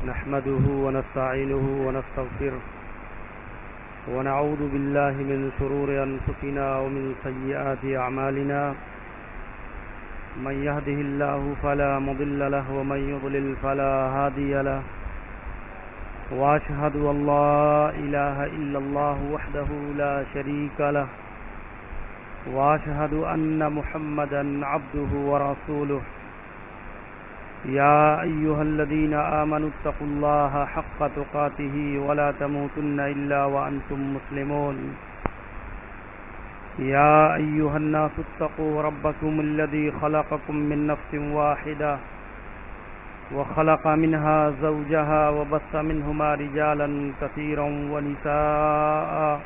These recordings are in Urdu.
نحمده ونستعينه ونستغفره ونعوذ بالله من شرور أنفسنا ومن سيئات أعمالنا من يهده الله فلا مضل له ومن يضلل فلا هادي له وأشهد أن لا إله إلا الله وحده لا شريك له وأشهد أن محمدا عبده ورسوله يا أيها الذين آمنوا اتقوا الله حق تقاته ولا تموتن إلا وأنتم مسلمون يا أيها الناس اتقوا ربكم الذي خلقكم من نفس واحدة وخلق منها زوجها وبث منهما رجالا كثيرا ونساء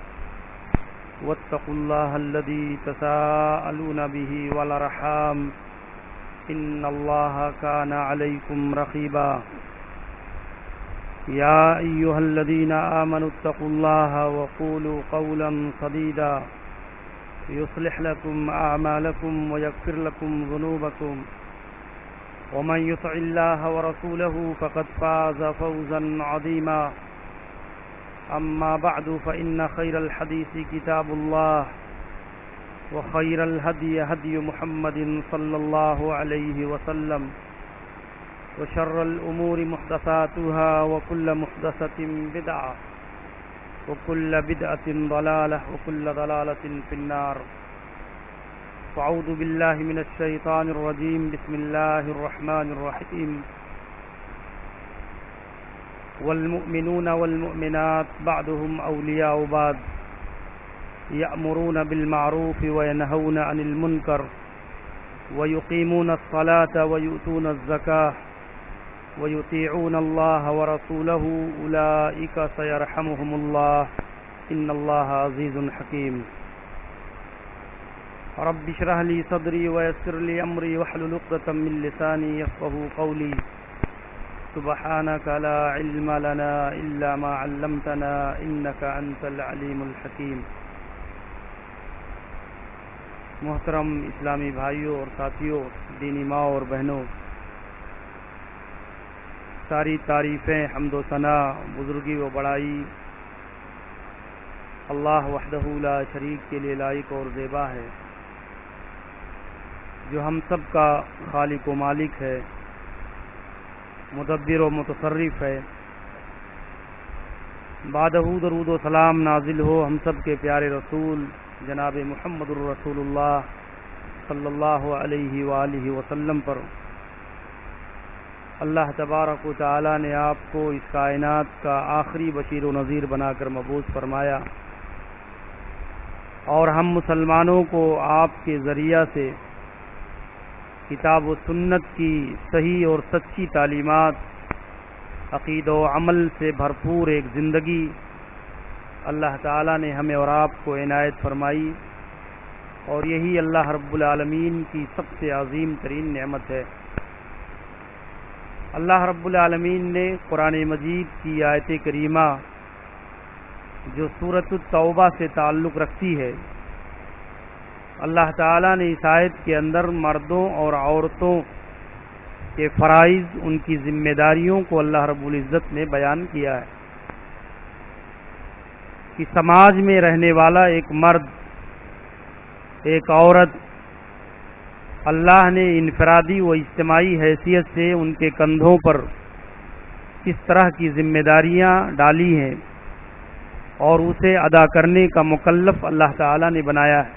واتقوا الله الذي تساءلون به والأرحام إن الله كان عليكم رقيبا يا أيها الذين آمنوا اتقوا الله وقولوا قولا سديدا يصلح لكم أعمالكم ويغفر لكم ذنوبكم ومن يطع الله ورسوله فقد فاز فوزا عظيما أما بعد فإن خير الحديث كتاب الله وخير الهدي هدي محمد صلى الله عليه وسلم وشر الأمور محدثاتها وكل محدثة بدعة وكل بدعة ضلالة وكل ضلالة في النار فأعوذ بالله من الشيطان الرجيم بسم الله الرحمن الرحيم والمؤمنون والمؤمنات بعضهم أولياء بعض يأمرون بالمعروف وينهون عن المنكر ويقيمون الصلاة ويؤتون الزكاة ويطيعون الله ورسوله أولئك سيرحمهم الله إن الله عزيز حكيم رب اشرح لي صدري ويسر لي أمري واحلل عقدة من لساني يفقهوا قولي سبحانك لا علم لنا إلا ما علمتنا إنك أنت العليم الحكيم محترم اسلامی بھائیوں اور ساتھیوں، دینی ماں اور بہنوں، ساری تعریفیں، حمد و ثنا، بزرگی و بڑائی اللہ وحدہ لا شریک کے لیے لائق اور زیبا ہے، جو ہم سب کا خالق و مالک ہے، مدبر و متصرف ہے۔ بعدہ درود و سلام نازل ہو ہم سب کے پیارے رسول جناب محمد الرسول اللہ صلی اللہ علیہ وآلہ وسلم پر۔ اللہ تبارک و تعالی نے آپ کو اس کائنات کا آخری بشیر و نذیر بنا کر مبعوث فرمایا، اور ہم مسلمانوں کو آپ کے ذریعہ سے کتاب و سنت کی صحیح اور سچی تعلیمات، عقیدہ و عمل سے بھرپور ایک زندگی اللہ تعالیٰ نے ہمیں اور آپ کو عنایت فرمائی، اور یہی اللہ رب العالمین کی سب سے عظیم ترین نعمت ہے۔ اللہ رب العالمین نے قرآن مجید کی آیت کریمہ جو سورۃ التوبہ سے تعلق رکھتی ہے، اللہ تعالیٰ نے اس آیت کے اندر مردوں اور عورتوں کے فرائض، ان کی ذمہ داریوں کو اللہ رب العزت نے بیان کیا ہے کہ سماج میں رہنے والا ایک مرد، ایک عورت، اللہ نے انفرادی و اجتماعی حیثیت سے ان کے کندھوں پر کس طرح کی ذمہ داریاں ڈالی ہیں اور اسے ادا کرنے کا مکلف اللہ تعالیٰ نے بنایا ہے۔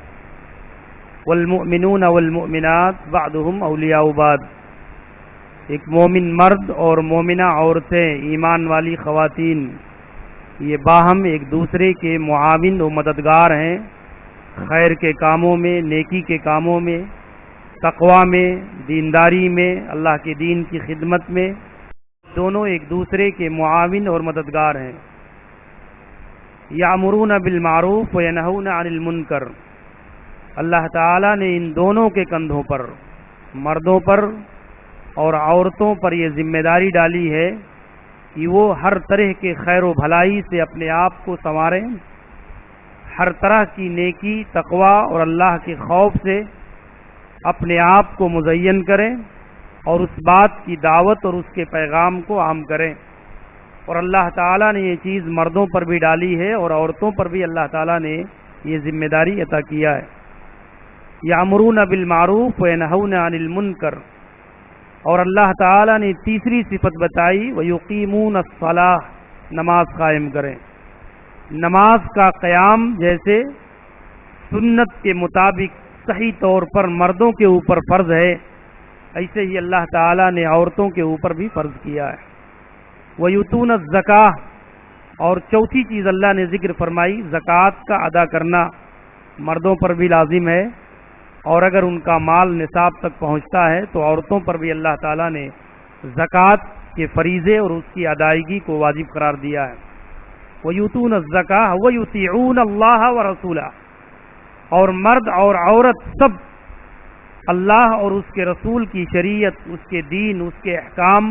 والمؤمنون والمؤمنات بعضهم اولیاء بعض، ایک مومن مرد اور مومنہ عورتیں، ایمان والی خواتین، یہ باہم ایک دوسرے کے معاون و مددگار ہیں، خیر کے کاموں میں، نیکی کے کاموں میں، تقوی میں، دینداری میں، اللہ کے دین کی خدمت میں، دونوں ایک دوسرے کے معاون اور مددگار ہیں۔ یامرون بالمعروف وینہون عن المنکر، اللہ تعالیٰ نے ان دونوں کے کندھوں پر، مردوں پر اور عورتوں پر یہ ذمہ داری ڈالی ہے کہ وہ ہر طرح کے خیر و بھلائی سے اپنے آپ کو سنواریں، ہر طرح کی نیکی، تقوی اور اللہ کے خوف سے اپنے آپ کو مزین کریں اور اس بات کی دعوت اور اس کے پیغام کو عام کریں۔ اور اللہ تعالیٰ نے یہ چیز مردوں پر بھی ڈالی ہے اور عورتوں پر بھی اللہ تعالیٰ نے یہ ذمہ داری عطا کیا ہے. یامرون بالمعروف وینہون عن المنکر. اور اللہ تعالیٰ نے تیسری صفت بتائی ویقیمون الصلاۃ، نماز قائم کریں. نماز کا قیام جیسے سنت کے مطابق صحیح طور پر مردوں کے اوپر فرض ہے، ایسے ہی اللہ تعالیٰ نے عورتوں کے اوپر بھی فرض کیا ہے. ویؤتون الزکاۃ. اور چوتھی چیز اللہ نے ذکر فرمائی زکوٰۃ کا ادا کرنا مردوں پر بھی لازم ہے، اور اگر ان کا مال نصاب تک پہنچتا ہے تو عورتوں پر بھی اللہ تعالیٰ نے زکوٰۃ کے فریضے اور اس کی ادائیگی کو واجب قرار دیا ہے. وَيُؤْتُونَ الزَّكَاةَ وَيُطِيعُونَ اللَّهَ وَرَسُولَهُ. اور مرد اور عورت سب اللہ اور اس کے رسول کی شریعت، اس کے دین، اس کے احکام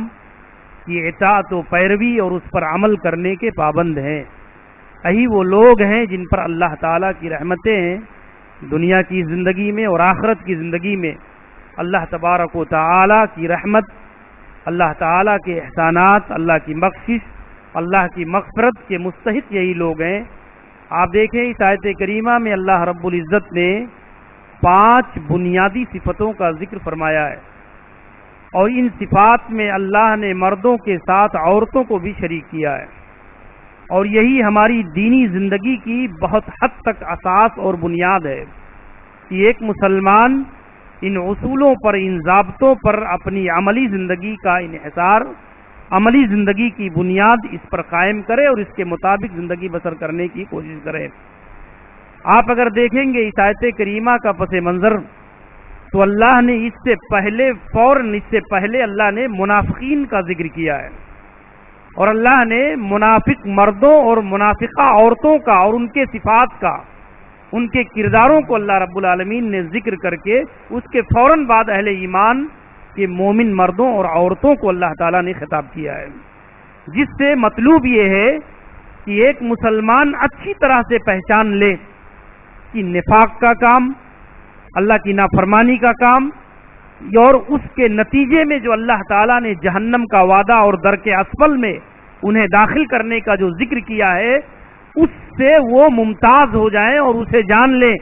کی اطاعت و پیروی اور اس پر عمل کرنے کے پابند ہیں. یہی وہ لوگ ہیں جن پر اللہ تعالیٰ کی رحمتیں ہیں دنیا کی زندگی میں اور آخرت کی زندگی میں. اللہ تبارک و تعالیٰ کی رحمت، اللہ تعالیٰ کے احسانات، اللہ کی بخشش، اللہ کی مغفرت کے مستحق یہی لوگ ہیں. آپ دیکھیں اس آیت کریمہ میں اللہ رب العزت نے 5 بنیادی صفتوں کا ذکر فرمایا ہے، اور ان صفات میں اللہ نے مردوں کے ساتھ عورتوں کو بھی شریک کیا ہے. اور یہی ہماری دینی زندگی کی بہت حد تک اساس اور بنیاد ہے کہ ایک مسلمان ان اصولوں پر، ان ضابطوں پر اپنی عملی زندگی کا انحصار، عملی زندگی کی بنیاد اس پر قائم کرے اور اس کے مطابق زندگی بسر کرنے کی کوشش کرے. آپ اگر دیکھیں گے اس آیت کریمہ کا پس منظر تو اللہ نے اس سے پہلے اللہ نے منافقین کا ذکر کیا ہے، اور اللہ نے منافق مردوں اور منافقہ عورتوں کا اور ان کے صفات کا، ان کے کرداروں کو اللہ رب العالمین نے ذکر کر کے اس کے فوراً بعد اہل ایمان کے مومن مردوں اور عورتوں کو اللہ تعالیٰ نے خطاب کیا ہے، جس سے مطلوب یہ ہے کہ ایک مسلمان اچھی طرح سے پہچان لے کہ نفاق کا کام، اللہ کی نافرمانی کا کام، اور اس کے نتیجے میں جو اللہ تعالیٰ نے جہنم کا وعدہ اور درک اسفل میں انہیں داخل کرنے کا جو ذکر کیا ہے، اس سے وہ ممتاز ہو جائیں اور اسے جان لیں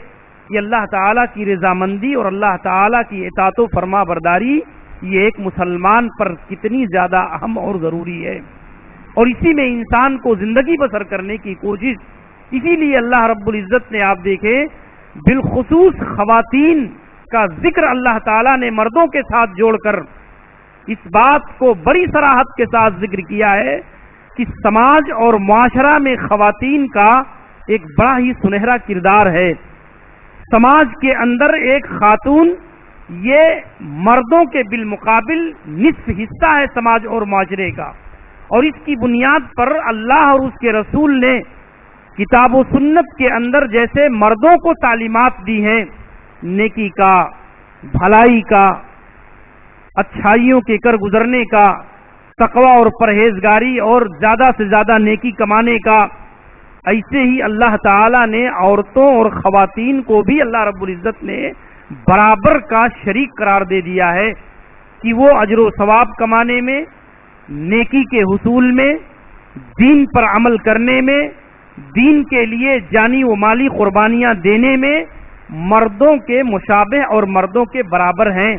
کہ اللہ تعالیٰ کی رضامندی اور اللہ تعالیٰ کی اطاعت و فرما برداری یہ ایک مسلمان پر کتنی زیادہ اہم اور ضروری ہے. اور اسی میں انسان کو زندگی بسر کرنے کی کوشش. اسی لیے اللہ رب العزت نے آپ دیکھیں بالخصوص خواتین کا ذکر اللہ تعالیٰ نے مردوں کے ساتھ جوڑ کر اس بات کو بڑی صراحت کے ساتھ ذکر کیا ہے کہ سماج اور معاشرہ میں خواتین کا ایک بڑا ہی سنہرا کردار ہے. سماج کے اندر ایک خاتون یہ مردوں کے بالمقابل نصف حصہ ہے سماج اور معاشرے کا، اور اس کی بنیاد پر اللہ اور اس کے رسول نے کتاب و سنت کے اندر جیسے مردوں کو تعلیمات دی ہیں نیکی کا، بھلائی کا، اچھائیوں کے کر گزرنے کا، تقوی اور پرہیزگاری اور زیادہ سے زیادہ نیکی کمانے کا، ایسے ہی اللہ تعالیٰ نے عورتوں اور خواتین کو بھی اللہ رب العزت نے برابر کا شریک قرار دے دیا ہے کہ وہ اجر و ثواب کمانے میں، نیکی کے حصول میں، دین پر عمل کرنے میں، دین کے لیے جانی و مالی قربانیاں دینے میں مردوں کے مشابہ اور مردوں کے برابر ہیں.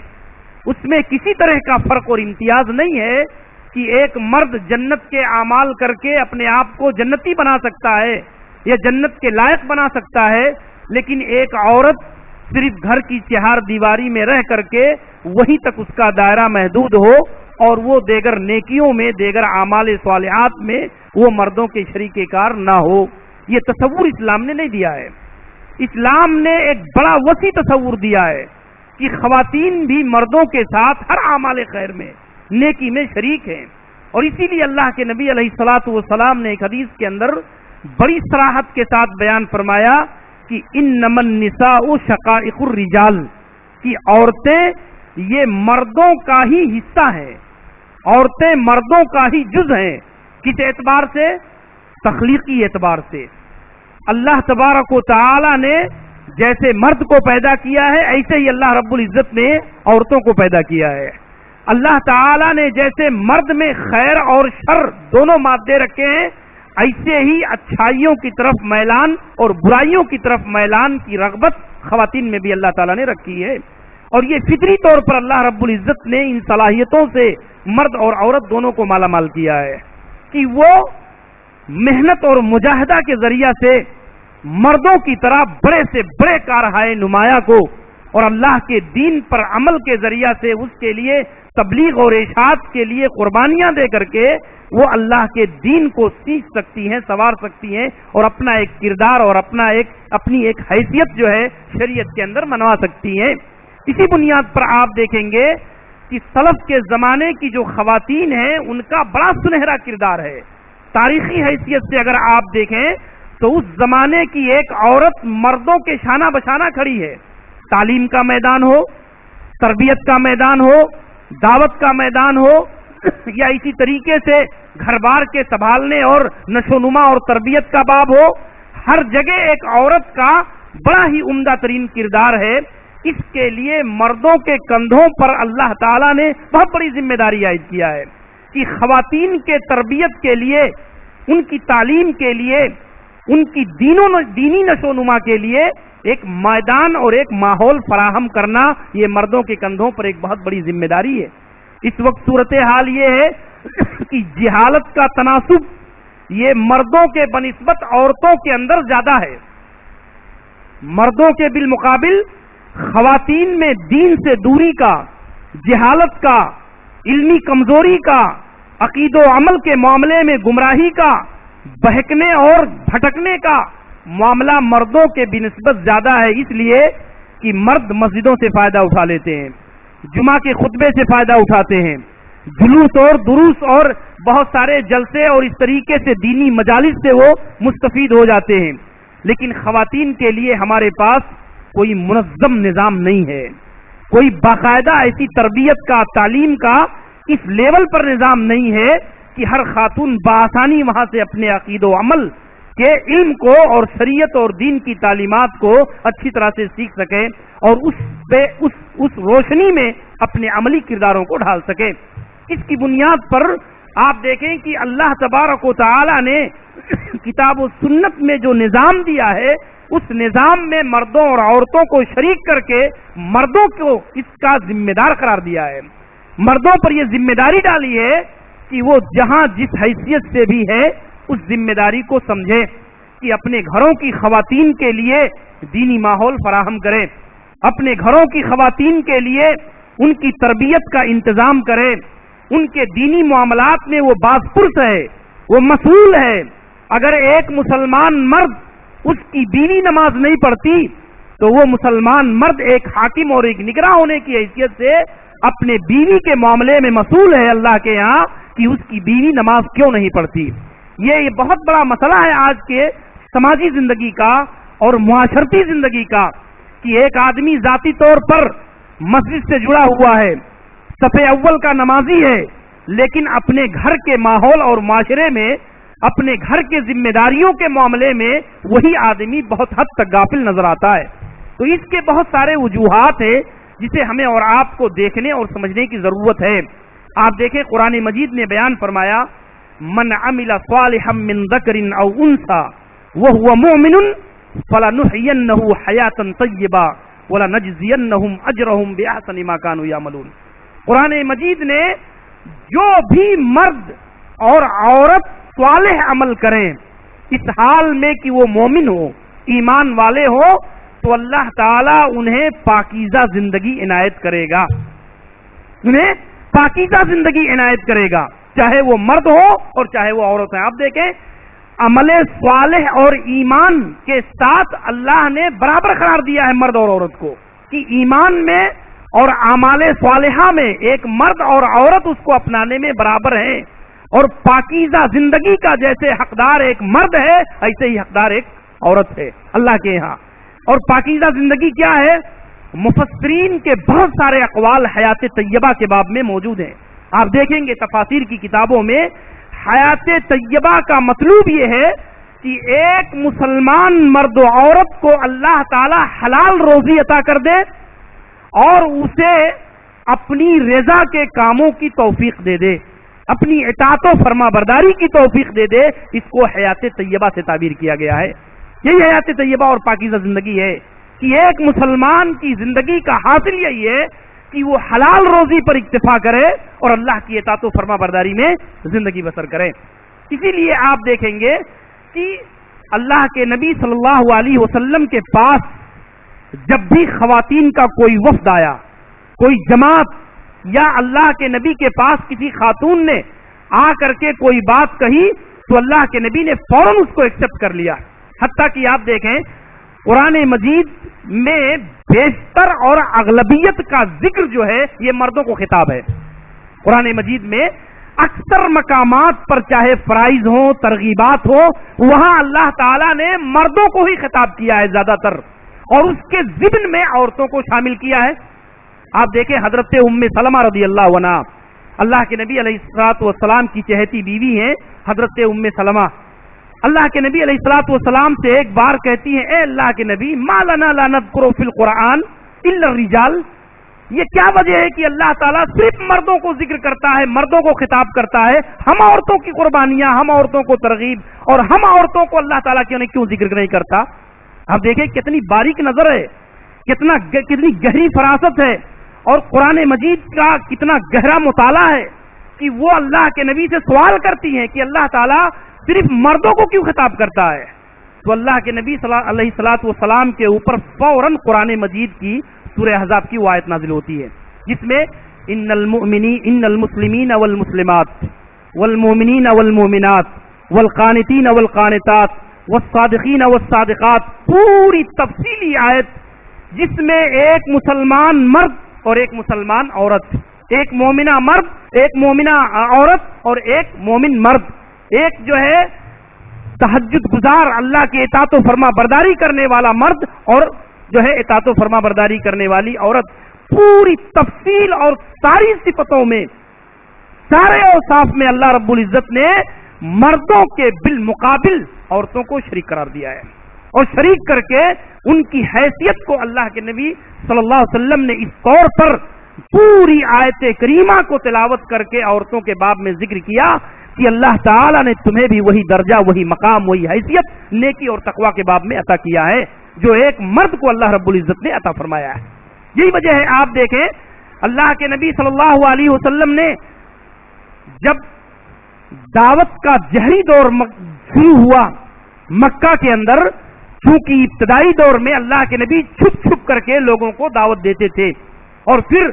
اس میں کسی طرح کا فرق اور امتیاز نہیں ہے کہ ایک مرد جنت کے اعمال کر کے اپنے آپ کو جنتی بنا سکتا ہے یا جنت کے لائق بنا سکتا ہے، لیکن ایک عورت صرف گھر کی چہار دیواری میں رہ کر کے وہیں تک اس کا دائرہ محدود ہو اور وہ دیگر نیکیوں میں، دیگر اعمال صالحات میں وہ مردوں کے شریک کار نہ ہو. یہ تصور اسلام نے نہیں دیا ہے. اسلام نے ایک بڑا وسیع تصور دیا ہے کہ خواتین بھی مردوں کے ساتھ ہر اعمال خیر میں، نیکی میں شریک ہیں. اور اسی لیے اللہ کے نبی علیہ الصلاۃ والسلام نے ایک حدیث کے اندر بڑی صراحت کے ساتھ بیان فرمایا کہ انما النساء شقائق الرجال، کہ عورتیں یہ مردوں کا ہی حصہ ہیں، عورتیں مردوں کا ہی جز ہیں. کس اعتبار سے؟ تخلیقی اعتبار سے. اللہ تبارک و تعالی نے جیسے مرد کو پیدا کیا ہے ایسے ہی اللہ رب العزت نے عورتوں کو پیدا کیا ہے. اللہ تعالی نے جیسے مرد میں خیر اور شر دونوں مادے رکھے ہیں، ایسے ہی اچھائیوں کی طرف میلان اور برائیوں کی طرف میلان کی رغبت خواتین میں بھی اللہ تعالیٰ نے رکھی ہے، اور یہ فطری طور پر اللہ رب العزت نے ان صلاحیتوں سے مرد اور عورت دونوں کو مالا مال کیا ہے کہ وہ محنت اور مجاہدہ کے ذریعہ سے مردوں کی طرح بڑے سے بڑے کارہائے نمایاں کو اور اللہ کے دین پر عمل کے ذریعہ سے اس کے لیے تبلیغ اور ارشاد کے لیے قربانیاں دے کر کے وہ اللہ کے دین کو سیکھ سکتی ہیں، سنوار سکتی ہیں اور اپنا ایک کردار اور اپنی ایک حیثیت جو ہے شریعت کے اندر منوا سکتی ہیں۔ اسی بنیاد پر آپ دیکھیں گے کہ سلف کے زمانے کی جو خواتین ہیں ان کا بڑا سنہرا کردار ہے۔ تاریخی حیثیت سے اگر آپ دیکھیں تو اس زمانے کی ایک عورت مردوں کے شانہ بشانہ کھڑی ہے، تعلیم کا میدان ہو، تربیت کا میدان ہو، دعوت کا میدان ہو، یا اسی طریقے سے گھر بار کے سنبھالنے اور نشو نما اور تربیت کا باب ہو، ہر جگہ ایک عورت کا بڑا ہی عمدہ ترین کردار ہے۔ اس کے لیے مردوں کے کندھوں پر اللہ تعالیٰ نے بہت بڑی ذمہ داری عائد کیا ہے کہ خواتین کے تربیت کے لیے، ان کی تعلیم کے لیے، ان کی دینی نشو نما کے لیے ایک میدان اور ایک ماحول فراہم کرنا یہ مردوں کے کندھوں پر ایک بہت بڑی ذمہ داری ہے۔ اس وقت صورتحال یہ ہے کہ جہالت کا تناسب یہ مردوں کے بنسبت عورتوں کے اندر زیادہ ہے۔ مردوں کے بالمقابل خواتین میں دین سے دوری کا، جہالت کا، علمی کمزوری کا، عقید و عمل کے معاملے میں گمراہی کا، بہکنے اور بھٹکنے کا معاملہ مردوں کے بنسبت زیادہ ہے، اس لیے کہ مرد مسجدوں سے فائدہ اٹھا لیتے ہیں، جمعہ کے خطبے سے فائدہ اٹھاتے ہیں، جلوس اور دروس اور بہت سارے جلسے اور اس طریقے سے دینی مجالس سے وہ مستفید ہو جاتے ہیں، لیکن خواتین کے لیے ہمارے پاس کوئی منظم نظام نہیں ہے، کوئی باقاعدہ ایسی تربیت کا، تعلیم کا اس لیول پر نظام نہیں ہے کہ ہر خاتون بآسانی وہاں سے اپنے عقید و عمل کے علم کو اور شریعت اور دین کی تعلیمات کو اچھی طرح سے سیکھ سکے اور اس روشنی میں اپنے عملی کرداروں کو ڈھال سکے۔ اس کی بنیاد پر آپ دیکھیں کہ اللہ تبارک و تعالی نے کتاب و سنت میں جو نظام دیا ہے اس نظام میں مردوں اور عورتوں کو شریک کر کے مردوں کو اس کا ذمہ دار قرار دیا ہے، مردوں پر یہ ذمہ داری ڈالی ہے کہ وہ جہاں جس حیثیت سے بھی ہے اس ذمہ داری کو سمجھے کہ اپنے گھروں کی خواتین کے لیے دینی ماحول فراہم کرے، اپنے گھروں کی خواتین کے لیے ان کی تربیت کا انتظام کرے، ان کے دینی معاملات میں وہ باز پرس ہے، وہ مسئول ہے۔ اگر ایک مسلمان مرد اس کی بیوی نماز نہیں پڑھتی تو وہ مسلمان مرد ایک حاکم اور ایک نگراں ہونے کی حیثیت سے اپنے بیوی کے معاملے میں مسئول ہے اللہ کے یہاں کہ اس کی بیوی نماز کیوں نہیں پڑھتی۔ یہ بہت بڑا مسئلہ ہے آج کے سماجی زندگی کا اور معاشرتی زندگی کا کہ ایک آدمی ذاتی طور پر مسجد سے جڑا ہوا ہے، صف اول کا نمازی ہے، لیکن اپنے گھر کے ماحول اور معاشرے میں، اپنے گھر کے ذمہ داریوں کے معاملے میں وہی آدمی بہت حد تک غافل نظر آتا ہے۔ تو اس کے بہت سارے وجوہات ہیں جسے ہمیں اور آپ کو دیکھنے اور سمجھنے کی ضرورت ہے۔ آپ دیکھیں قرآن مجید نے بیان فرمایا من عمل صالحا من ذکر او انثى وهو مؤمن فلنحيينه حیاتا طیبا ولنجزینهم اجرهم باحسن ما كانوا يعملون۔ قرآن مجید نے جو بھی مرد اور عورت صالح عمل کریں اس حال میں کہ وہ مومن ہو، ایمان والے ہو، تو اللہ تعالیٰ انہیں پاکیزہ زندگی عنایت کرے گا، انہیں پاکیزہ زندگی عنایت کرے گا، چاہے وہ مرد ہو اور چاہے وہ عورت ہے۔ آپ دیکھیں عمل صالح اور ایمان کے ساتھ اللہ نے برابر قرار دیا ہے مرد اور عورت کو کہ ایمان میں اور اعمال صالحہ میں ایک مرد اور عورت اس کو اپنانے میں برابر ہیں، اور پاکیزہ زندگی کا جیسے حقدار ایک مرد ہے ایسے ہی حقدار ایک عورت ہے اللہ کے یہاں۔ اور پاکیزہ زندگی کیا ہے؟ مفسرین کے بہت سارے اقوال حیات طیبہ کے باب میں موجود ہیں۔ آپ دیکھیں گے تفاسیر کی کتابوں میں حیات طیبہ کا مطلوب یہ ہے کہ ایک مسلمان مرد و عورت کو اللہ تعالی حلال روزی عطا کر دے اور اسے اپنی رضا کے کاموں کی توفیق دے دے، اپنی اطاعت و فرما برداری کی توفیق دے دے، اس کو حیات طیبہ سے تعبیر کیا گیا ہے۔ یہی حیات طیبہ اور پاکیزہ زندگی ہے کہ ایک مسلمان کی زندگی کا حاصل یہی ہے کہ وہ حلال روزی پر اکتفا کرے اور اللہ کی اطاعت و فرما برداری میں زندگی بسر کرے۔ اسی لیے آپ دیکھیں گے کہ اللہ کے نبی صلی اللہ علیہ وسلم کے پاس جب بھی خواتین کا کوئی وفد آیا، کوئی جماعت، یا اللہ کے نبی کے پاس کسی خاتون نے آ کر کے کوئی بات کہی تو اللہ کے نبی نے فوراً اس کو ایکسپٹ کر لیا۔ حتیٰ کہ آپ دیکھیں قرآن مجید میں بیشتر اور اغلبیت کا ذکر جو ہے یہ مردوں کو خطاب ہے۔ قرآن مجید میں اکثر مقامات پر چاہے فرائض ہوں، ترغیبات ہوں، وہاں اللہ تعالیٰ نے مردوں کو ہی خطاب کیا ہے زیادہ تر، اور اس کے ضمن میں عورتوں کو شامل کیا ہے۔ آپ دیکھیں حضرت ام سلمہ رضی اللہ عنہا، اللہ کے نبی علیہ الصلوۃ والسلام کی چہیتی بیوی ہیں حضرت ام سلمہ، اللہ کے نبی علیہ الصلوۃ والسلام سے ایک بار کہتی ہیں اے اللہ کے نبی ما لنا لا نذکر فی القرآن الا الرجال، یہ کیا وجہ ہے کہ اللہ تعالیٰ صرف مردوں کو ذکر کرتا ہے، مردوں کو خطاب کرتا ہے، ہم عورتوں کی قربانیاں، ہم عورتوں کو ترغیب اور ہم عورتوں کو اللہ تعالیٰ کیوں ذکر نہیں کرتا؟ آپ دیکھیں کتنی باریک نظر ہے، کتنی گہری فراست ہے، اور قرآن مجید کا کتنا گہرا مطالعہ ہے کہ وہ اللہ کے نبی سے سوال کرتی ہیں کہ اللہ تعالیٰ صرف مردوں کو کیوں خطاب کرتا ہے؟ تو اللہ کے نبی علیہ الصلوۃ والسلام کے اوپر فوراً قرآن مجید کی سورہ احزاب کی وہ آیت نازل ہوتی ہے جس میں ان المسلمین والمسلمات والمؤمنین والمؤمنات والقانتین والقانتات والصادقین والصادقات، پوری تفصیلی آیت جس میں ایک مسلمان مرد اور ایک مسلمان عورت، ایک مومنہ مرد، ایک مومنہ عورت اور ایک مومن مرد، ایک جو ہے تہجد گزار اللہ کے اطاعت و فرما برداری کرنے والا مرد اور جو ہے اطاعت و فرما برداری کرنے والی عورت، پوری تفصیل اور ساری صفتوں میں، سارے اوصاف میں اللہ رب العزت نے مردوں کے بالمقابل عورتوں کو شریک قرار دیا ہے، اور شریک کر کے ان کی حیثیت کو اللہ کے نبی صلی اللہ علیہ وسلم نے اس طور پر پوری آیت کریمہ کو تلاوت کر کے عورتوں کے باب میں ذکر کیا کہ اللہ تعالیٰ نے تمہیں بھی وہی درجہ، وہی مقام، وہی حیثیت نیکی اور تقوی کے باب میں عطا کیا ہے جو ایک مرد کو اللہ رب العزت نے عطا فرمایا ہے۔ یہی وجہ ہے آپ دیکھیں اللہ کے نبی صلی اللہ علیہ وسلم نے جب دعوت کا جہری دور شروع ہوا مکہ کے اندر، چونکہ ابتدائی دور میں اللہ کے نبی چھپ چھپ کر کے لوگوں کو دعوت دیتے تھے، اور پھر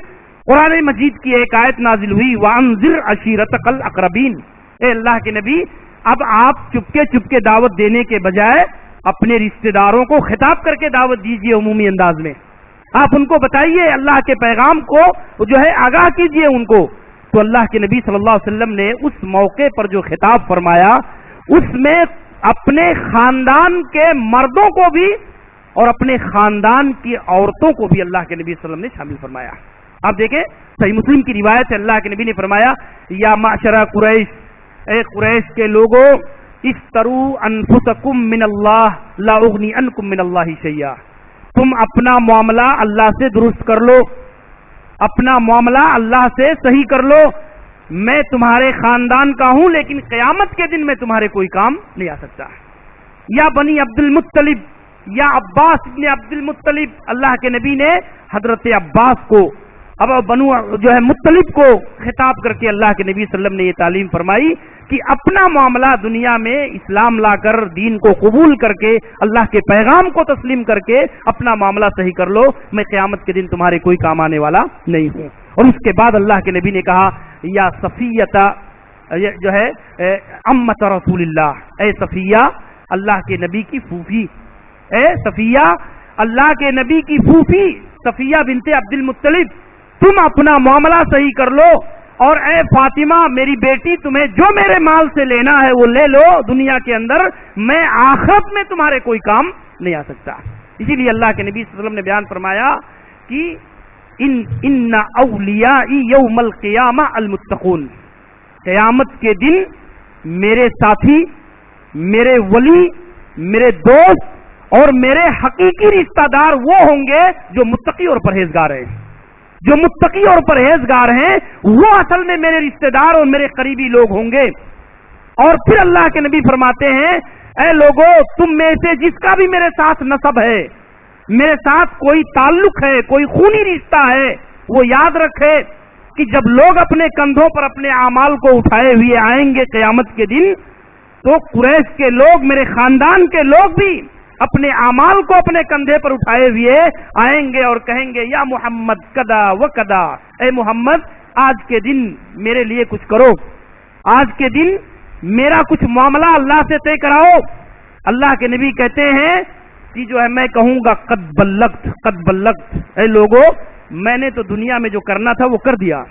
قرآن مجید کی ایک آیت نازل ہوئی وَأَنذِرْ عَشِيرَتَكَ الْأَقْرَبِينَ، اے اللہ کے نبی اب آپ چپکے دعوت دینے کے بجائے اپنے رشتہ داروں کو خطاب کر کے دعوت دیجیے، عمومی انداز میں آپ ان کو بتائیے اللہ کے پیغام کو، جو ہے آگاہ کیجیے ان کو۔ تو اللہ کے نبی صلی اللہ علیہ وسلم نے اس موقع پر جو خطاب فرمایا اس میں اپنے خاندان کے مردوں کو بھی اور اپنے خاندان کی عورتوں کو بھی اللہ کے نبی صلی اللہ علیہ وسلم نے شامل فرمایا۔ آپ دیکھیں صحیح مسلم کی روایت ہے اللہ کے نبی نے فرمایا یا معشر قریش، اے قریش کے لوگوں اشتروا انفسکم من اللہ لا اغنی عنکم من اللہ شیئا، تم اپنا معاملہ اللہ سے درست کر لو، اپنا معاملہ اللہ سے صحیح کر لو، میں تمہارے خاندان کا ہوں لیکن قیامت کے دن میں تمہارے کوئی کام نہیں آ سکتا۔ یا بنی عبد المطلب، یا عباس ابن عبد المطلب، اللہ کے نبی نے حضرت عباس کو، اب بنو جو ہے مطلب کو خطاب کر کے اللہ کے نبی صلی اللہ علیہ وسلم نے یہ تعلیم فرمائی کہ اپنا معاملہ دنیا میں اسلام لا کر، دین کو قبول کر کے، اللہ کے پیغام کو تسلیم کر کے اپنا معاملہ صحیح کر لو، میں قیامت کے دن تمہارے کوئی کام آنے والا نہیں ہوں۔ اور اس کے بعد اللہ کے نبی نے کہا یا صفیہ، جو ہے امت رسول اللہ، اے صفیہ اللہ کے نبی کی پھوپھی، اے صفیہ اللہ کے نبی کی پھوپھی صفیہ بنت عبد المطلب، تم اپنا معاملہ صحیح کر لو، اور اے فاطمہ میری بیٹی تمہیں جو میرے مال سے لینا ہے وہ لے لو دنیا کے اندر، میں آخرت میں تمہارے کوئی کام نہیں آ سکتا۔ اسی لیے اللہ کے نبی صلی اللہ علیہ وسلم نے بیان فرمایا کہ ان اولیائی یوم القیامہ المتقون، قیامت کے دن میرے ساتھی، میرے ولی، میرے دوست اور میرے حقیقی رشتہ دار وہ ہوں گے جو متقی اور پرہیزگار ہیں، جو متقی اور پرہیزگار ہیں وہ اصل میں میرے رشتہ دار اور میرے قریبی لوگ ہوں گے۔ اور پھر اللہ کے نبی فرماتے ہیں اے لوگوں، تم میں سے جس کا بھی میرے ساتھ نسب ہے، میرے ساتھ کوئی تعلق ہے، کوئی خونی رشتہ ہے، وہ یاد رکھے کہ جب لوگ اپنے کندھوں پر اپنے اعمال کو اٹھائے ہوئے آئیں گے قیامت کے دن، تو قریش کے لوگ، میرے خاندان کے لوگ بھی اپنے اعمال کو اپنے کندھے پر اٹھائے ہوئے آئیں گے اور کہیں گے یا محمد کدا و کدا، اے محمد آج کے دن میرے لیے کچھ کرو، آج کے دن میرا کچھ معاملہ اللہ سے طے کراؤ۔ اللہ کے نبی کہتے ہیں کہ جو ہے میں کہوں گا قد بلغت، قد بلغت، اے لوگوں میں نے تو دنیا میں جو کرنا تھا وہ کر دیا،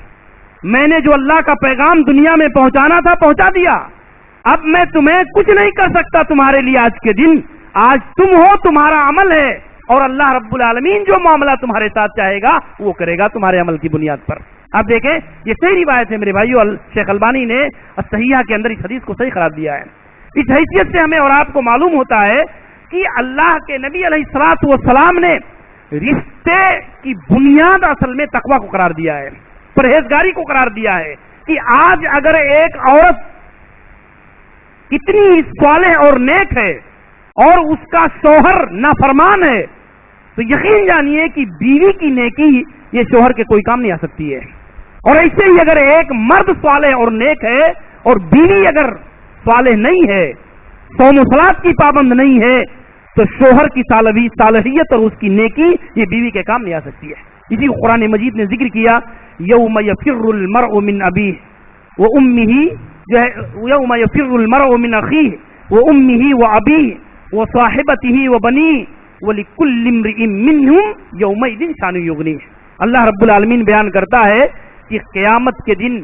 میں نے جو اللہ کا پیغام دنیا میں پہنچانا تھا پہنچا دیا، اب میں تمہیں کچھ نہیں کر سکتا تمہارے لیے آج کے دن، آج تم ہو، تمہارا عمل ہے، اور اللہ رب العالمین جو معاملہ تمہارے ساتھ چاہے گا وہ کرے گا تمہارے عمل کی بنیاد پر۔ آپ دیکھیں یہ صحیح روایت ہے میرے بھائیو، شیخ البانی نے الصحیحہ کے اندر اس حدیث کو صحیح قرار دیا ہے۔ اس حیثیت سے ہمیں اور آپ کو معلوم ہوتا ہے کہ اللہ کے نبی علیہ الصلوۃ والسلام نے رشتے کی بنیاد اصل میں تقویٰ کو قرار دیا ہے، پرہیزگاری کو قرار دیا ہے کہ آج اگر ایک عورت کتنی صالح اور نیک ہے اور اس کا شوہر نافرمان ہے تو یقین جانیے کہ بیوی کی نیکی یہ شوہر کے کوئی کام نہیں آ سکتی ہے، اور ایسے ہی اگر ایک مرد صالح اور نیک ہے اور بیوی اگر صالح نہیں ہے، صوم و صلاۃ کی پابند نہیں ہے، تو شوہر کی صالحیت اور اس کی نیکی یہ بیوی کے کام نہیں آ سکتی ہے۔ اسی کو قرآن مجید نے ذکر کیا یوم یفر المرء من ابیہ و امہ، جو ہے یوم یفر المرء من اخیہ و امہ و ابیہ و صاحبتہ و بنیہ وَلِكُلِّ امْرِئٍ مِّنْهُمْ يَوْمَئِذٍ شَأْنٌ يُغْنِيهِ۔ اللہ رب العالمین بیان کرتا ہے کہ قیامت کے دن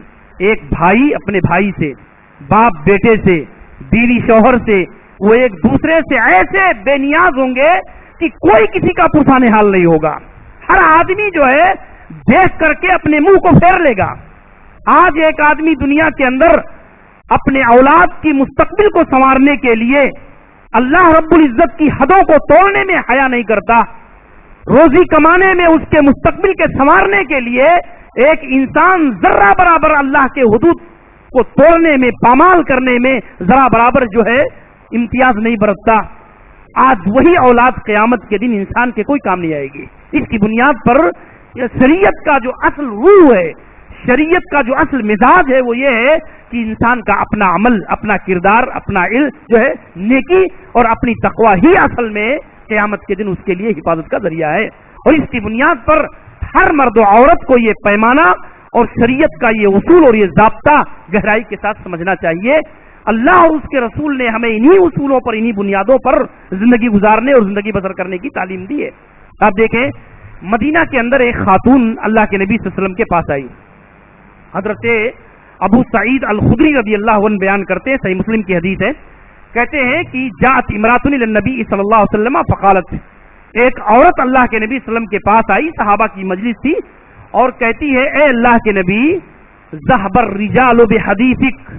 ایک بھائی اپنے بھائی سے، باپ بیٹے سے، بیوی شوہر سے، وہ ایک دوسرے سے ایسے بے نیاز ہوں گے کہ کوئی کسی کا پرسان حال نہیں ہوگا۔ ہر آدمی جو ہے دیکھ کر کے اپنے منہ کو پھیر لے گا۔ آج ایک آدمی دنیا کے اندر اپنے اولاد کی مستقبل کو سنوارنے کے لیے اللہ رب العزت کی حدوں کو توڑنے میں حیا نہیں کرتا، روزی کمانے میں اس کے مستقبل کے سنوارنے کے لیے ایک انسان ذرہ برابر اللہ کے حدود کو توڑنے میں، پامال کرنے میں ذرا برابر جو ہے امتیاز نہیں برتتا۔ آج وہی اولاد قیامت کے دن انسان کے کوئی کام نہیں آئے گی۔ اس کی بنیاد پر شریعت کا جو اصل روح ہے، شریعت کا جو اصل مزاج ہے وہ یہ ہے کہ انسان کا اپنا عمل، اپنا کردار، اپنا علم جو ہے نیکی اور اپنی تقویٰ ہی اصل میں قیامت کے دن اس کے لیے حفاظت کا ذریعہ ہے، اور اس کی بنیاد پر ہر مرد و عورت کو یہ پیمانہ اور شریعت کا یہ اصول اور یہ ضابطہ گہرائی کے ساتھ سمجھنا چاہیے۔ اللہ اور اس کے رسول نے ہمیں انہی اصولوں پر، انہی بنیادوں پر زندگی گزارنے اور زندگی بسر کرنے کی تعلیم دی ہے۔ آپ دیکھیں مدینہ کے اندر ایک خاتون اللہ کے نبی صلی اللہ علیہ وسلم کے پاس آئی۔ حضرت ابو سعید الخدری رضی اللہ عنہ بیان کرتے ہیں، صحیح مسلم کی حدیث ہے، کہتے ہیں کہ جاءت امرأۃ الی النبی صلی اللہ علیہ وسلم فقالت، ایک عورت اللہ کے نبی صلی اللہ علیہ وسلم کے پاس آئی، صحابہ کی مجلس تھی، اور کہتی ہے اے اللہ کے نبی ذهب الرجال بحدیثک،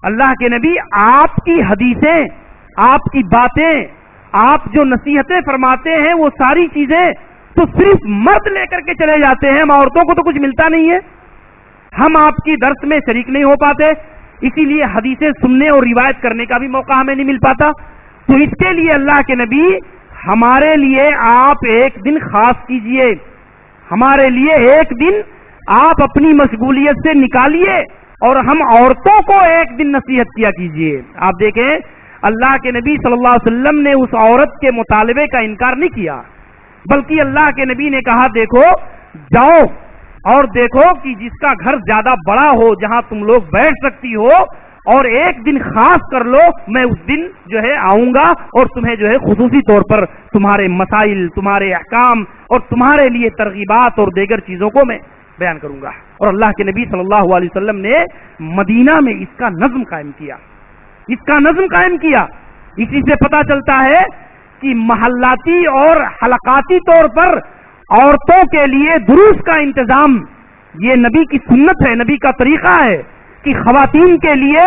اللہ کے نبی آپ کی حدیثیں، آپ کی باتیں، آپ جو نصیحتیں فرماتے ہیں وہ ساری چیزیں تو صرف مرد لے کر کے چلے جاتے ہیں، ہم عورتوں کو تو کچھ ملتا نہیں ہے، ہم آپ کی درس میں شریک نہیں ہو پاتے، اسی لیے حدیثیں سننے اور روایت کرنے کا بھی موقع ہمیں نہیں مل پاتا، تو اس کے لیے اللہ کے نبی ہمارے لیے آپ ایک دن خاص کیجئے، ہمارے لیے ایک دن آپ اپنی مشغولیت سے نکالیے اور ہم عورتوں کو ایک دن نصیحت کیا کیجئے۔ آپ دیکھیں اللہ کے نبی صلی اللہ علیہ وسلم نے اس عورت کے مطالبے کا انکار نہیں کیا، بلکہ اللہ کے نبی نے کہا دیکھو جاؤ اور دیکھو کہ جس کا گھر زیادہ بڑا ہو، جہاں تم لوگ بیٹھ سکتی ہو، اور ایک دن خاص کر لو، میں اس دن جو ہے آؤں گا اور تمہیں جو ہے خصوصی طور پر تمہارے مسائل، تمہارے احکام اور تمہارے لیے ترغیبات اور دیگر چیزوں کو میں بیان کروں گا۔ اور اللہ کے نبی صلی اللہ علیہ وسلم نے مدینہ میں اس کا نظم قائم کیا، اس کا نظم قائم کیا۔ اسی سے پتہ چلتا ہے کہ محلاتی اور حلقاتی طور پر عورتوں کے لیے دروس کا انتظام یہ نبی کی سنت ہے، نبی کا طریقہ ہے کہ خواتین کے لیے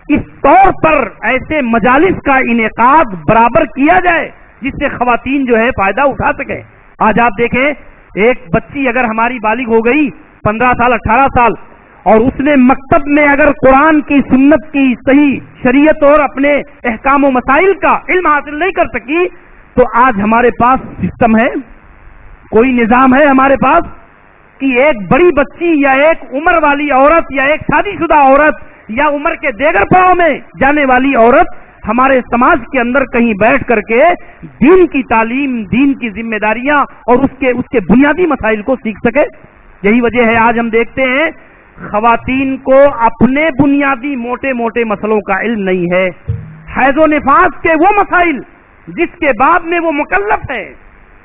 اس طور پر ایسے مجالس کا انعقاد برابر کیا جائے جس سے خواتین جو ہے فائدہ اٹھا سکے۔ آج آپ دیکھیں ایک بچی اگر ہماری بالغ ہو گئی 15 سال 18 سال اور اس نے مکتب میں اگر قرآن کی سنت کی صحیح شریعت اور اپنے احکام و مسائل کا علم حاصل نہیں کر سکی تو آج ہمارے پاس سسٹم ہے، کوئی نظام ہے ہمارے پاس کہ ایک بڑی بچی یا ایک عمر والی عورت یا ایک شادی شدہ عورت یا عمر کے دیگر پڑاؤ میں جانے والی عورت ہمارے سماج کے اندر کہیں بیٹھ کر کے دین کی تعلیم، دین کی ذمہ داریاں اور اس کے بنیادی مسائل کو سیکھ سکے؟ یہی وجہ ہے آج ہم دیکھتے ہیں خواتین کو اپنے بنیادی موٹے موٹے مسئلوں کا علم نہیں ہے، حیض و نفاس کے وہ مسائل جس کے بعد میں وہ مکلف ہے،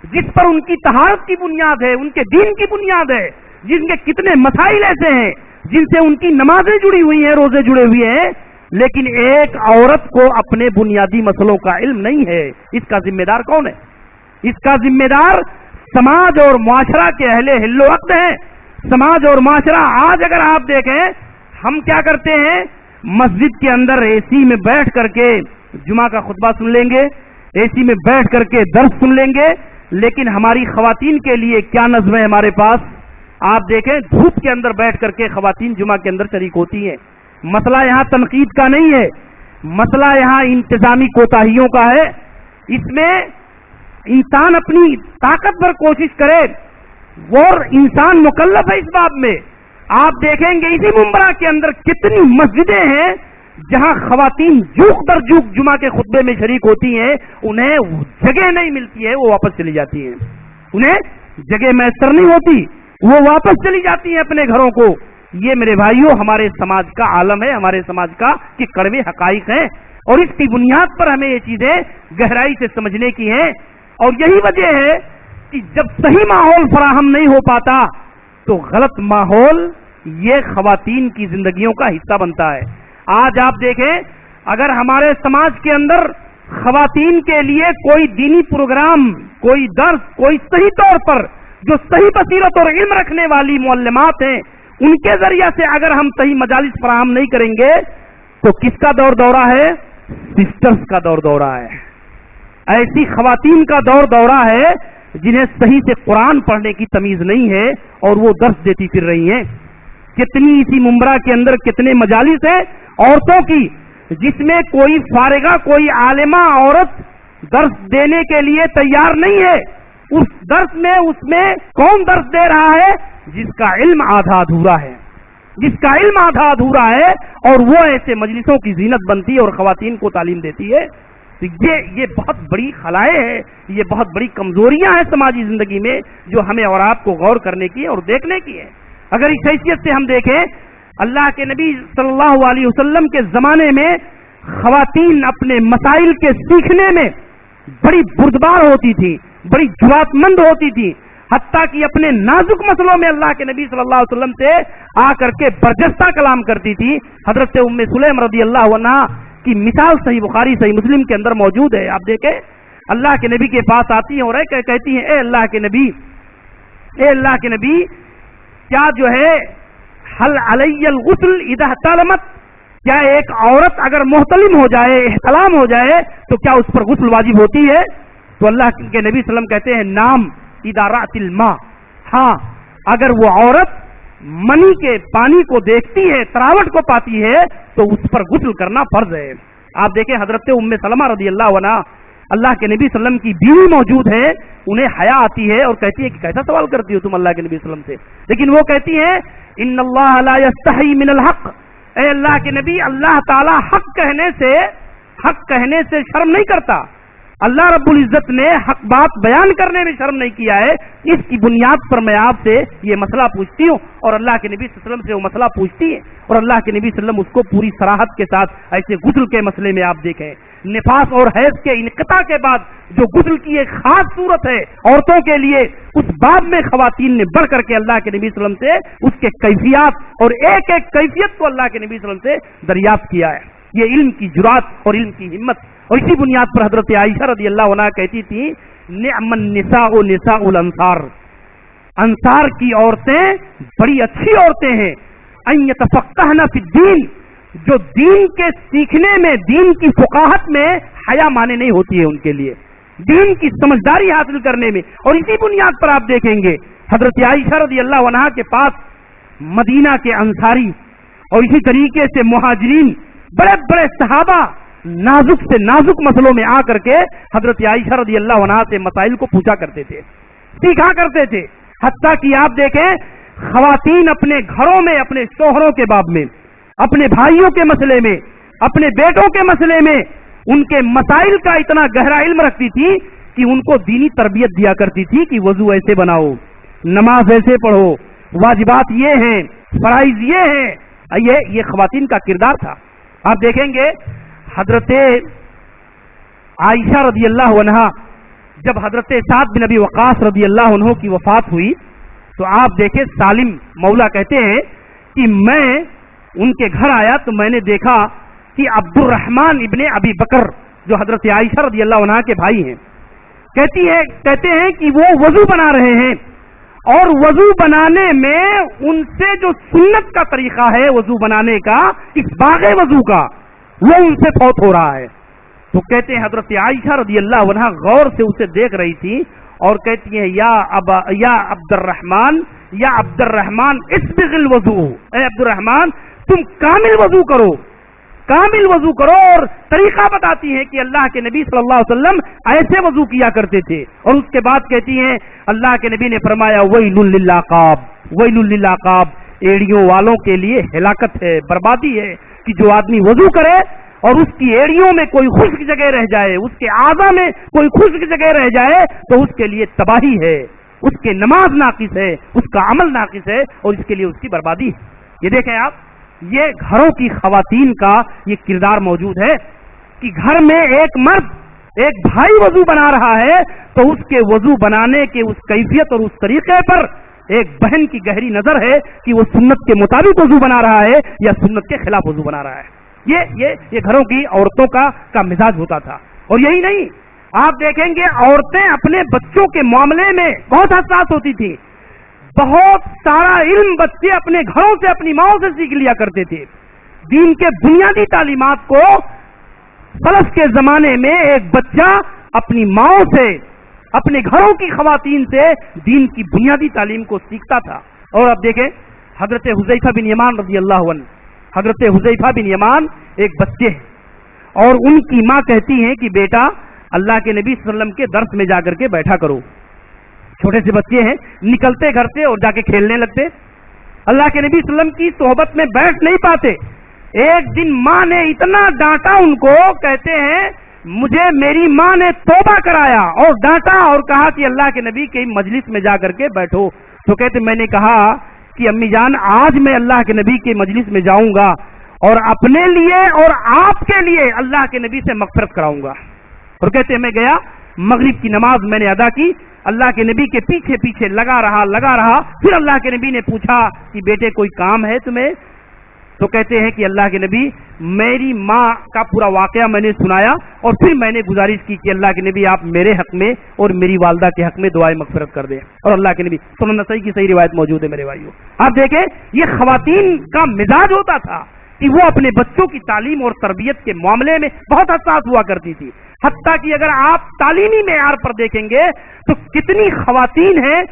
جس پر ان کی طہارت کی بنیاد ہے، ان کے دین کی بنیاد ہے، جن کے کتنے مسائل ایسے ہیں جن سے ان کی نمازیں جڑی ہوئی ہیں، روزے جڑے ہوئے ہیں، لیکن ایک عورت کو اپنے بنیادی مسئلوں کا علم نہیں ہے۔ اس کا ذمہ دار کون ہے؟ اس کا ذمہ دار سماج اور معاشرہ کے اہل حل و عقد ہیں۔ سماج اور معاشرہ آج اگر آپ دیکھیں ہم کیا کرتے ہیں، مسجد کے اندر اے سی میں بیٹھ کر کے جمعہ کا خطبہ سن لیں گے، اے سی میں بیٹھ کر کے درس سن لیں گے، لیکن ہماری خواتین کے لیے کیا نظم ہے ہمارے پاس؟ آپ دیکھیں دھوپ کے اندر بیٹھ کر کے خواتین جمعہ کے اندر شریک ہوتی ہیں۔ مسئلہ یہاں تنقید کا نہیں ہے، مسئلہ یہاں انتظامی کوتاہیوں کا ہے۔ اس میں انسان اپنی طاقت پر کوشش کرے، اور انسان مکلف ہے اس باب میں۔ آپ دیکھیں گے اسی ممبرا کے اندر کتنی مسجدیں ہیں جہاں خواتین جوک در جوک جمعہ کے خطبے میں شریک ہوتی ہیں، انہیں جگہ نہیں ملتی ہے، وہ واپس چلی جاتی ہیں، انہیں جگہ میسر نہیں ہوتی، وہ واپس چلی جاتی ہیں اپنے گھروں کو۔ یہ میرے بھائیوں ہمارے سماج کا عالم ہے، ہمارے سماج کا کہ کڑوے حقائق ہیں، اور اس کی بنیاد پر ہمیں یہ چیزیں گہرائی سے سمجھنے کی ہیں۔ اور یہی وجہ ہے کہ جب صحیح ماحول فراہم نہیں ہو پاتا تو غلط ماحول یہ خواتین کی زندگیوں کا حصہ بنتا ہے۔ آج آپ دیکھیں اگر ہمارے سماج کے اندر خواتین کے لیے کوئی دینی پروگرام، کوئی درس، کوئی صحیح طور پر جو صحیح بصیرت اور علم رکھنے والی معلمات ہیں ان کے ذریعہ سے اگر ہم صحیح مجالس فراہم نہیں کریں گے تو کس کا دور دورہ ہے؟ سسٹرز کا دور دورہ ہے، ایسی خواتین کا دور دورہ ہے جنہیں صحیح سے قرآن پڑھنے کی تمیز نہیں ہے اور وہ درس دیتی پھر رہی ہیں۔ کتنی اسی ممبرا کے اندر کتنے مجالس ہیں عورتوں کی جس میں کوئی فارغہ، کوئی عالمہ عورت درس دینے کے لیے تیار نہیں ہے۔ اس درس میں کون درس دے رہا ہے؟ جس کا علم آدھا ادھورا ہے، جس کا علم آدھا ادھورا ہے، اور وہ ایسے مجلسوں کی زینت بنتی ہے اور خواتین کو تعلیم دیتی ہے۔ تو یہ بہت بڑی خلائیں ہیں، یہ بہت بڑی کمزوریاں ہیں سماجی زندگی میں جو ہمیں اور آپ کو غور کرنے کی اور دیکھنے کی ہے۔ اگر اس حیثیت سے ہم دیکھیں اللہ کے نبی صلی اللہ علیہ وسلم کے زمانے میں خواتین اپنے مسائل کے سیکھنے میں بڑی بردبار ہوتی تھی، بڑی جرأت مند ہوتی تھی، حتیٰ کہ اپنے نازک مسئلوں میں اللہ کے نبی صلی اللہ علیہ وسلم سے آ کر کے برجستہ کلام کرتی تھی۔ حضرت ام سلیم رضی اللہ عنہا کی مثال صحیح بخاری صحیح مسلم کے اندر موجود ہے۔ آپ دیکھیں اللہ کے نبی کے پاس آتی ہیں اور کہتی ہیں اے اللہ کے نبی کیا جو ہے حل علی الغسل اذا احتلمت، کیا ایک عورت اگر محتلم ہو جائے، احتلام ہو جائے تو کیا اس پر غسل واجب ہوتی ہے؟ تو اللہ کے نبی صلی اللہ علیہ وسلم کہتے ہیں نام اذا رأت الماء، ہاں اگر وہ عورت منی کے پانی کو دیکھتی ہے، تراوٹ کو پاتی ہے تو اس پر غسل کرنا فرض ہے۔ آپ دیکھیں حضرت ام سلمہ رضی اللہ عنہا اللہ کے نبی صلی اللہ علیہ وسلم کی بیوی موجود ہے، انہیں حیا آتی ہے اور کہتی ہے کہ کیسا سوال کرتی ہو تم اللہ کے نبی صلی اللہ علیہ وسلم سے، لیکن وہ کہتی ہیں ان اللہ لا یستحی من الحق، اے اللہ کے نبی اللہ تعالی حق کہنے سے شرم نہیں کرتا، اللہ رب العزت نے حق بات بیان کرنے میں شرم نہیں کیا ہے۔ اس کی بنیاد پر میں آپ سے یہ مسئلہ پوچھتی ہوں، اور اللہ کے نبی صلی اللہ علیہ وسلم سے وہ مسئلہ پوچھتی ہے، اور اللہ کے نبی صلی اللہ علیہ وسلم اس کو پوری صراحت کے ساتھ ایسے غسل کے مسئلے میں آپ دیکھیں نفاس اور حیض کے انقطاع کے بعد جو غسل کی ایک خاص صورت ہے عورتوں کے لیے، اس باب میں خواتین نے بڑھ کر کے اللہ کے نبی صلی اللہ علیہ وسلم سے اس کے کیفیات اور ایک ایک کیفیت کو اللہ کے نبی صلی اللہ علیہ وسلم سے دریافت کیا ہے۔ یہ علم کی جرات اور علم کی ہمت، اور اسی بنیاد پر حضرت عائشہ رضی اللہ عنہا کہتی تھی نعم النساء نساء الانصار، انصار کی عورتیں بڑی اچھی عورتیں ہیں، ان یتفقہن فی الدین، جو دین کے سیکھنے میں، دین کی فقاہت میں حیا مانے نہیں ہوتی ہے ان کے لیے، دین کی سمجھداری حاصل کرنے میں۔ اور اسی بنیاد پر آپ دیکھیں گے حضرت عائشہ رضی اللہ عنہا کے پاس مدینہ کے انصاری اور اسی طریقے سے مہاجرین بڑے بڑے صحابہ نازک سے نازک مسئلوں میں آ کر کے حضرت عائشہ رضی اللہ عنہا سے مسائل کو پوچھا کرتے تھے، سیکھا کرتے تھے، حتیٰ کہ آپ دیکھیں خواتین اپنے گھروں میں اپنے شوہروں کے باب میں، اپنے بھائیوں کے مسئلے میں، اپنے بیٹوں کے مسئلے میں ان کے مسائل کا اتنا گہرا علم رکھتی تھی کہ ان کو دینی تربیت دیا کرتی تھی کہ وضو ایسے بناؤ، نماز ایسے پڑھو، واجبات یہ ہیں، فرائض یہ ہیں۔ یہ خواتین کا کردار تھا۔ آپ دیکھیں گے حضرت عائشہ رضی اللہ عنہا جب حضرت سعد بن ابی وقاص رضی اللہ عنہ کی وفات ہوئی تو آپ دیکھیں سالم مولا کہتے ہیں کہ میں ان کے گھر آیا تو میں نے دیکھا کہ عبد الرحمن ابن ابی بکر جو حضرت عائشہ رضی اللہ عنہا کے بھائی ہیں کہتے ہیں کہ وہ وضو بنا رہے ہیں اور وضو بنانے میں ان سے جو سنت کا طریقہ ہے وضو بنانے کا، اسباغ وضو کا، وہ ان سے فوت ہو رہا ہے۔ تو کہتے ہیں حضرت عائشہ رضی اللہ عنہا غور سے اسے دیکھ رہی تھی اور کہتی ہیں یا عبد الرحمن اسبغ الوضو، اے عبد الرحمن تم کامل وضو کرو اور طریقہ بتاتی ہیں کہ اللہ کے نبی صلی اللہ علیہ وسلم ایسے وضو کیا کرتے تھے۔ اور اس کے بعد کہتی ہیں اللہ کے نبی نے فرمایا ویل للعقاب، ایڑیوں والوں کے لیے ہلاکت ہے، بربادی ہے کہ جو آدمی وضو کرے اور اس کی ایڑیوں میں کوئی خشک جگہ رہ جائے، اس کے اعضاء میں کوئی خشک جگہ رہ جائے تو اس کے لیے تباہی ہے، اس کے نماز ناقص ہے، اس کا عمل ناقص ہے اور اس کے لیے اس کی بربادی ہے۔ یہ دیکھیں آپ، یہ گھروں کی خواتین کا یہ کردار موجود ہے کہ گھر میں ایک مرد ایک بھائی وضو بنا رہا ہے تو اس کے وضو بنانے کے اس کیفیت اور اس طریقے پر ایک بہن کی گہری نظر ہے کہ وہ سنت کے مطابق وضو بنا رہا ہے یا سنت کے خلاف وضو بنا رہا ہے۔ یہ گھروں کی عورتوں کا مزاج ہوتا تھا۔ اور یہی نہیں، آپ دیکھیں گے عورتیں اپنے بچوں کے معاملے میں بہت حساس ہوتی تھی۔ بہت سارا علم بچے اپنے گھروں سے اپنی ماؤں سے سیکھ لیا کرتے تھے۔ دین کے بنیادی تعلیمات کو سلف کے زمانے میں ایک بچہ اپنی ماؤں سے، اپنے گھروں کی خواتین سے دین کی بنیادی تعلیم کو سیکھتا تھا۔ اور اب دیکھیں حضرت حذیفہ بن یمان رضی اللہ عنہ، حضرت حذیفہ بن یمان ایک بچے ہیں اور ان کی ماں کہتی ہیں کہ بیٹا اللہ کے نبی صلی اللہ علیہ وسلم کے درس میں جا کر کے بیٹھا کرو۔ چھوٹے سے بچے ہیں، نکلتے گھر سے اور جا کے کھیلنے لگتے، اللہ کے نبی صلی اللہ علیہ وسلم کی صحبت میں بیٹھ نہیں پاتے۔ ایک دن ماں نے اتنا ڈانٹا ان کو، کہتے ہیں مجھے میری ماں نے توبہ کرایا اور ڈانٹا اور کہا کہ اللہ کے نبی کی مجلس میں جا کر کے بیٹھو۔ تو کہتے میں نے کہا کہ امی جان آج میں اللہ کے نبی کی مجلس میں جاؤں گا اور اپنے لیے اور آپ کے لیے اللہ کے نبی سے مغفرت کراؤں گا۔ اور کہتے میں گیا، مغرب کی نماز میں نے ادا کی، اللہ کے نبی کے پیچھے پیچھے لگا رہا، پھر اللہ کے نبی نے پوچھا کہ بیٹے کوئی کام ہے تمہیں؟ تو کہتے ہیں کہ اللہ کے نبی میری ماں کا پورا واقعہ میں نے سنایا اور پھر میں نے گزارش کی کہ اللہ کے نبی آپ میرے حق میں اور میری والدہ کے حق میں دعائیں مغفرت کر دیں۔ اور اللہ کے نبی سنن نسائی کی صحیح روایت موجود ہے میرے بھائیوں۔ آپ دیکھیں یہ خواتین کا مزاج ہوتا تھا کہ وہ اپنے بچوں کی تعلیم اور تربیت کے معاملے میں بہت حساس ہوا کرتی تھی۔ حتیٰ کہ اگر آپ تعلیمی معیار پر دیکھیں گے تو کتنی خواتین ہیں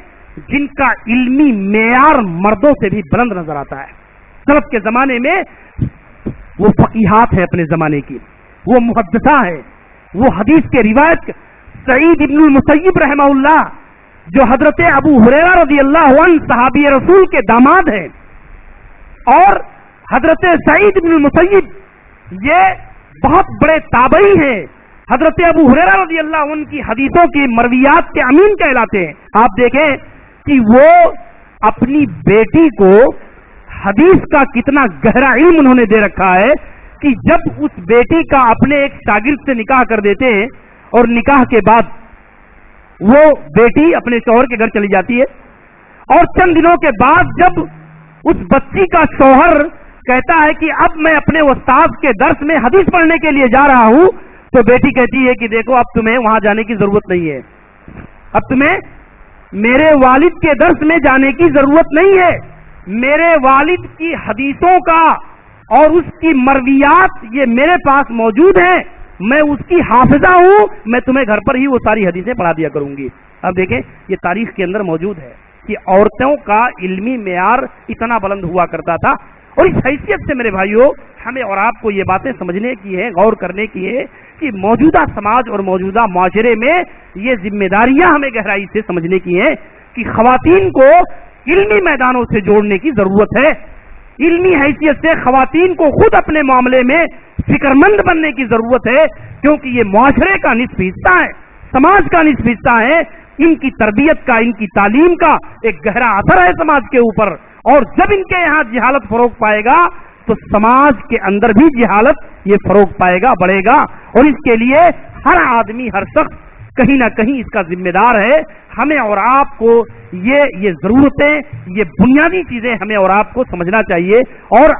جن کا علمی معیار مردوں سے بھی بلند نظر آتا ہے۔ سلف کے زمانے میں وہ فقیہات ہیں اپنے زمانے کی، وہ محدثہ ہے، وہ حدیث کے روایت سعید ابن المسیب رحمہ اللہ جو حضرت ابو ہریرہ رضی اللہ عنہ صحابی رسول کے داماد ہیں، اور حضرت سعید ابن المسیب یہ بہت بڑے تابعی ہیں، حضرت ابو ہریرہ رضی اللہ عنہ کی حدیثوں کی مرویات کے امین کہلاتے ہیں۔ آپ دیکھیں کہ وہ اپنی بیٹی کو حدیث کا کتنا گہرا علم انہوں نے دے رکھا ہے کہ جب اس بیٹی کا اپنے ایک شاگرد سے نکاح کر دیتے ہیں اور نکاح کے بعد وہ بیٹی اپنے شوہر کے گھر چلی جاتی ہے اور چند دنوں کے بعد جب اس بچی کا شوہر کہتا ہے کہ اب میں اپنے استاد کے درس میں حدیث پڑھنے کے لیے جا رہا ہوں تو بیٹی کہتی ہے کہ دیکھو اب تمہیں وہاں جانے کی ضرورت نہیں ہے، اب تمہیں میرے والد کے درس میں جانے کی ضرورت نہیں ہے، میرے والد کی حدیثوں کا اور اس کی مرویات یہ میرے پاس موجود ہیں، میں اس کی حافظہ ہوں، میں تمہیں گھر پر ہی وہ ساری حدیثیں پڑھا دیا کروں گی۔ اب دیکھیں یہ تاریخ کے اندر موجود ہے کہ عورتوں کا علمی معیار اتنا بلند ہوا کرتا تھا. اور اس حیثیت سے میرے بھائیوں ہمیں اور آپ کو یہ باتیں سمجھنے کی ہے, غور کرنے کی ہے کہ موجودہ سماج اور موجودہ معاشرے میں یہ ذمہ داریاں ہمیں گہرائی سے سمجھنے کی ہیں کہ خواتین کو علمی میدانوں سے جوڑنے کی ضرورت ہے. علمی حیثیت سے خواتین کو خود اپنے معاملے میں فکر مند بننے کی ضرورت ہے, کیونکہ یہ معاشرے کا نصف حصہ ہے, سماج کا نصف حصہ ہے. ان کی تربیت کا, ان کی تعلیم کا ایک گہرا اثر ہے سماج کے اوپر, اور جب ان کے یہاں جہالت فروغ پائے گا تو سماج کے اندر بھی جہالت یہ فروغ پائے گا, بڑھے گا. اور اس کے لیے ہر آدمی, ہر شخص کہیں نہ کہیں اس کا ذمہ دار ہے. ہمیں اور آپ کو یہ ضرورتیں, یہ بنیادی چیزیں ہمیں اور آپ کو سمجھنا چاہیے, اور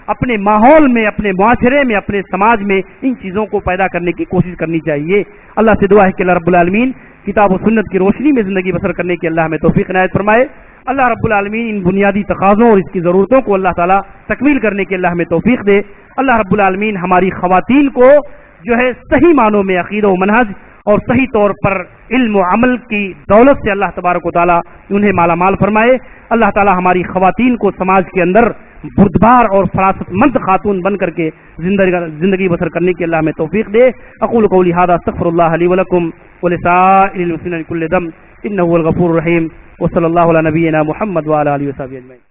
اپنے ماحول میں, اپنے معاشرے میں, اپنے سماج میں ان چیزوں کو پیدا کرنے کی کوشش کرنی چاہیے. اللہ سے دعا ہے کہ اللہ رب العالمین کتاب و سنت کی روشنی میں زندگی بسر کرنے کی اللہ ہمیں توفیق عنایت فرمائے. اللہ رب العالمین ان بنیادی تقاضوں اور اس کی ضرورتوں کو اللہ تعالیٰ تکمیل کرنے کی اللہ ہمیں توفیق دے. اللہ رب العالمین ہماری خواتین کو جو ہے صحیح معنوں میں عقیدہ و منہج اور صحیح طور پر علم و عمل کی دولت سے اللہ تبارک و تعالیٰ انہیں مالا مال فرمائے. اللہ تعالیٰ ہماری خواتین کو سماج کے اندر بردبار اور فراست مند خاتون بن کر کے زندگی بسر کرنے کی اللہ ہمیں توفیق دے. اقول قولی ھذا استغفر اللہ لی ولکم ولسائر المسلمین من کل ذنب انہ هو الغفور الرحیم وصلی اللہ علی نبینا محمد وعلی آلہ وصحبہ اجمعین.